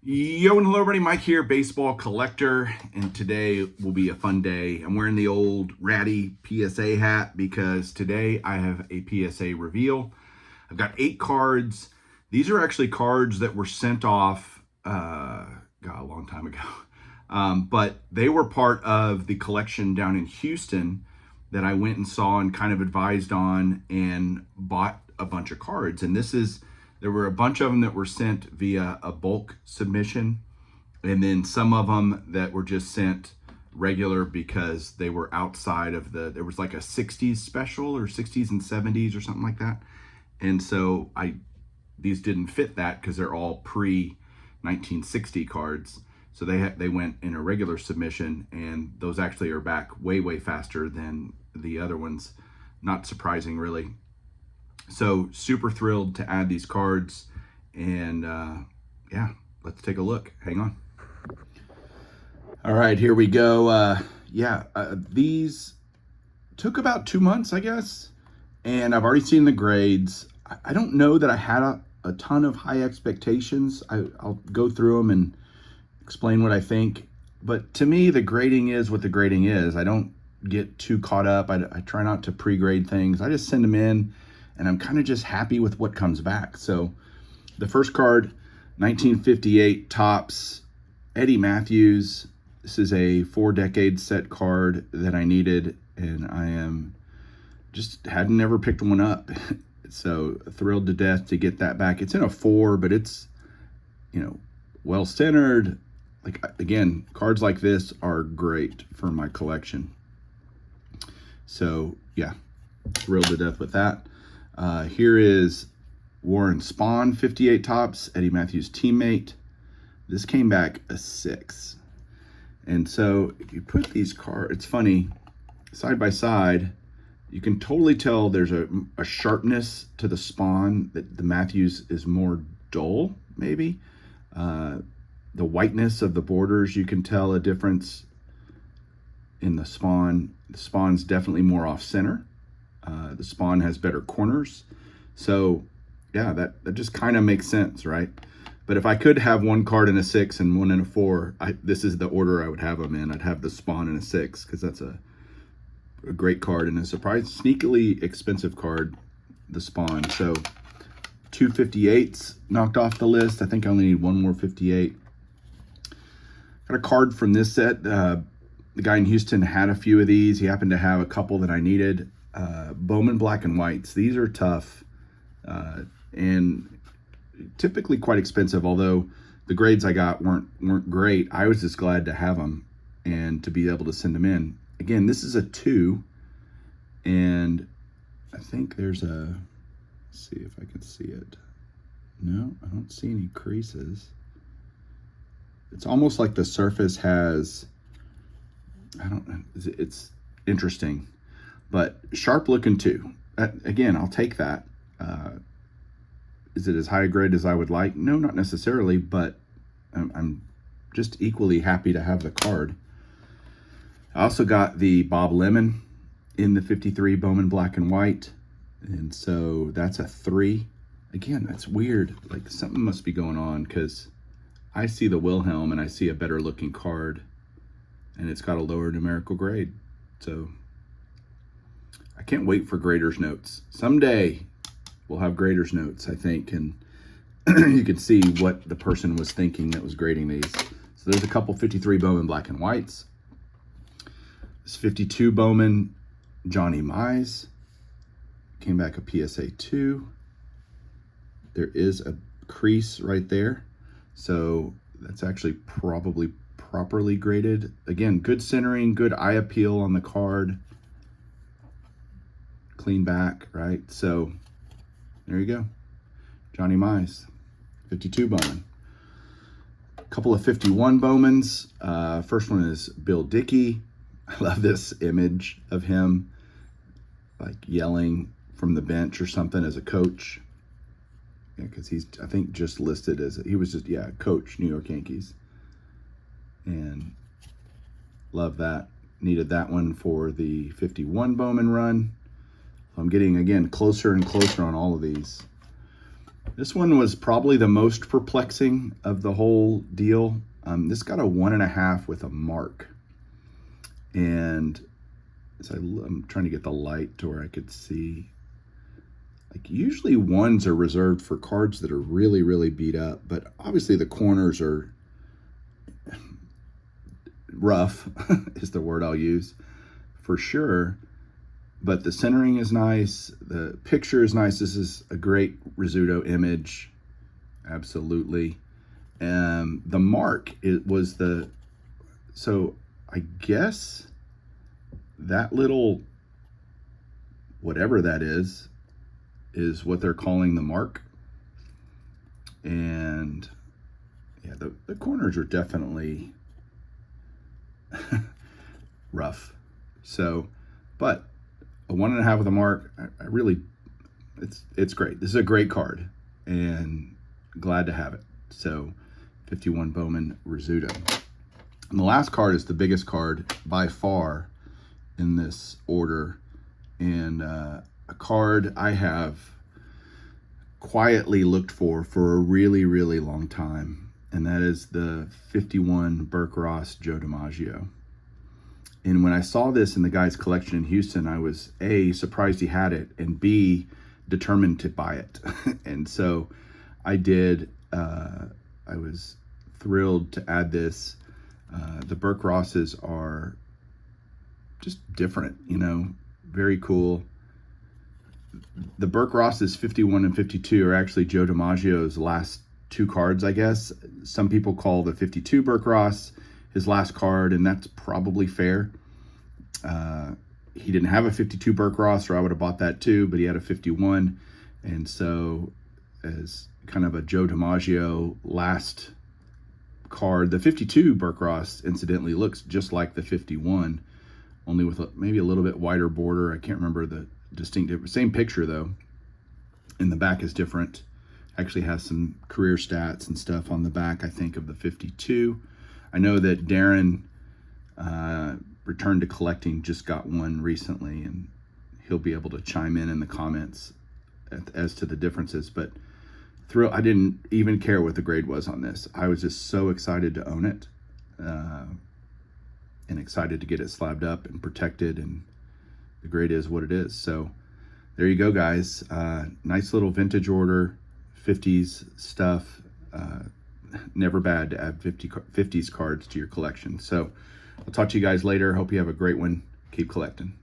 Yo and hello everybody, Mike here, baseball collector, and today will be a fun day. I'm wearing the old ratty PSA hat because today I have a PSA reveal. I've got 8 cards. These are actually cards that were sent off, a long time ago. But they were part of the collection down in Houston that I went and saw and kind of advised on and bought a bunch of cards. And there were a bunch of them that were sent via a bulk submission, and then some of them that were just sent regular because they were outside of there was like a 60s special or 60s and 70s or something like that. And so these didn't fit that because they're all pre 1960 cards. So they went in a regular submission, and those actually are back way faster than the other ones. Not surprising, really. So super thrilled to add these cards, and yeah, let's take a look. Hang on. All right, here we go. These took about 2 months, I guess, and I've already seen the grades. I don't know that I had a ton of high expectations. I'll go through them and explain what I think, but to me, the grading is what the grading is. I don't get too caught up. I try not to pre-grade things. I just send them in, and I'm kind of just happy with what comes back. So the first card, 1958 Topps, Eddie Matthews. This is a 4-decade set card that I needed, and I hadn't never picked one up. So thrilled to death to get that back. It's in a 4, but it's, well centered. Like, again, cards like this are great for my collection. So yeah, thrilled to death with that. Here is Warren Spahn, 58 Topps, Eddie Matthews' teammate. This came back a 6. And so if you put these cards, it's funny, side by side, you can totally tell there's a sharpness to the Spahn, that the Matthews is more dull, maybe. The whiteness of the borders, you can tell a difference in the Spahn. The Spahn's definitely more off center. The Spahn has better corners. So yeah, that just kind of makes sense, right? But if I could have one card in a 6 and one in a 4, this is the order I would have them in. I'd have the Spahn in a 6 because that's a great card and a sneakily expensive card, the Spahn. So 2 58s knocked off the list. I think I only need one more 58. Got a card from this set. The guy in Houston had a few of these. He happened to have a couple that I needed. Bowman black and whites. These are tough and typically quite expensive, although the grades I got weren't great. I was just glad to have them and to be able to send them in. Again, this is a 2, and I think there's let's see if I can see it. No, I don't see any creases. It's almost like the surface has, I don't know, it's interesting, but sharp looking 2. Again, I'll take that. Is it as high a grade as I would like? No, not necessarily, but I'm just equally happy to have the card. I also got the Bob Lemon in the 53 Bowman black and white, and so that's a 3. Again, that's weird. Like, something must be going on because I see the Wilhelm and I see a better looking card, and it's got a lower numerical grade. So I can't wait for grader's notes. Someday we'll have grader's notes, I think, and you can see what the person was thinking that was grading these. So there's a couple 53 Bowman black and whites. This 52 Bowman Johnny Mize came back a PSA 2. There is a crease right there, so that's actually probably properly graded. Again, good centering, good eye appeal on the card, clean back, right? So there you go, Johnny Mize, 52 Bowman. A couple of 51 Bowmans. First one is Bill Dickey. I love this image of him like yelling from the bench or something as a coach. Yeah, because he's, I think, just listed as, he was just, yeah, coach, New York Yankees. And love that. Needed that one for the 51 Bowman run. I'm getting, again, closer and closer on all of these. This one was probably the most perplexing of the whole deal. This got a 1.5 with a mark. And so I'm trying to get the light to where I could see. Like usually 1s are reserved for cards that are really, really beat up, but obviously the corners are rough is the word I'll use for sure. But the centering is nice. The picture is nice. This is a great Rizzuto image. Absolutely. The mark, it was so I guess that little, whatever that is what they're calling the mark. And yeah, the corners are definitely rough. So, but a 1.5 with a mark, I really, it's great. This is a great card and glad to have it. So 51 Bowman Rizzuto. And the last card is the biggest card by far in this order, and a card I have quietly looked for a really, really long time, and that is the 51 Burke Ross Joe DiMaggio. And when I saw this in the guy's collection in Houston, I was A, surprised he had it, and B, determined to buy it. And so I did. I was thrilled to add this. The Burke Rosses are just different, you know, very cool. The Burke Rosses 51 and 52 are actually Joe DiMaggio's last 2 cards, I guess. Some people call the 52 Burke Ross his last card, and that's probably fair. He didn't have a 52 Burke Ross, or I would have bought that too, but he had a 51. And so as kind of a Joe DiMaggio last card, the 52 Burke Ross incidentally looks just like the 51, only with maybe a little bit wider border. I can't remember the distinct, same picture though. And the back is different. Actually has some career stats and stuff on the back, I think, of the 52. I know that Darren, Return to Collecting, just got one recently, and he'll be able to chime in the comments as to the differences. But I didn't even care what the grade was on this. I was just so excited to own it, and excited to get it slabbed up and protected, and the grade is what it is. So there you go, guys. Nice little vintage order, 50s stuff. Never bad to add 50s cards to your collection. So I'll talk to you guys later. Hope you have a great one. Keep collecting.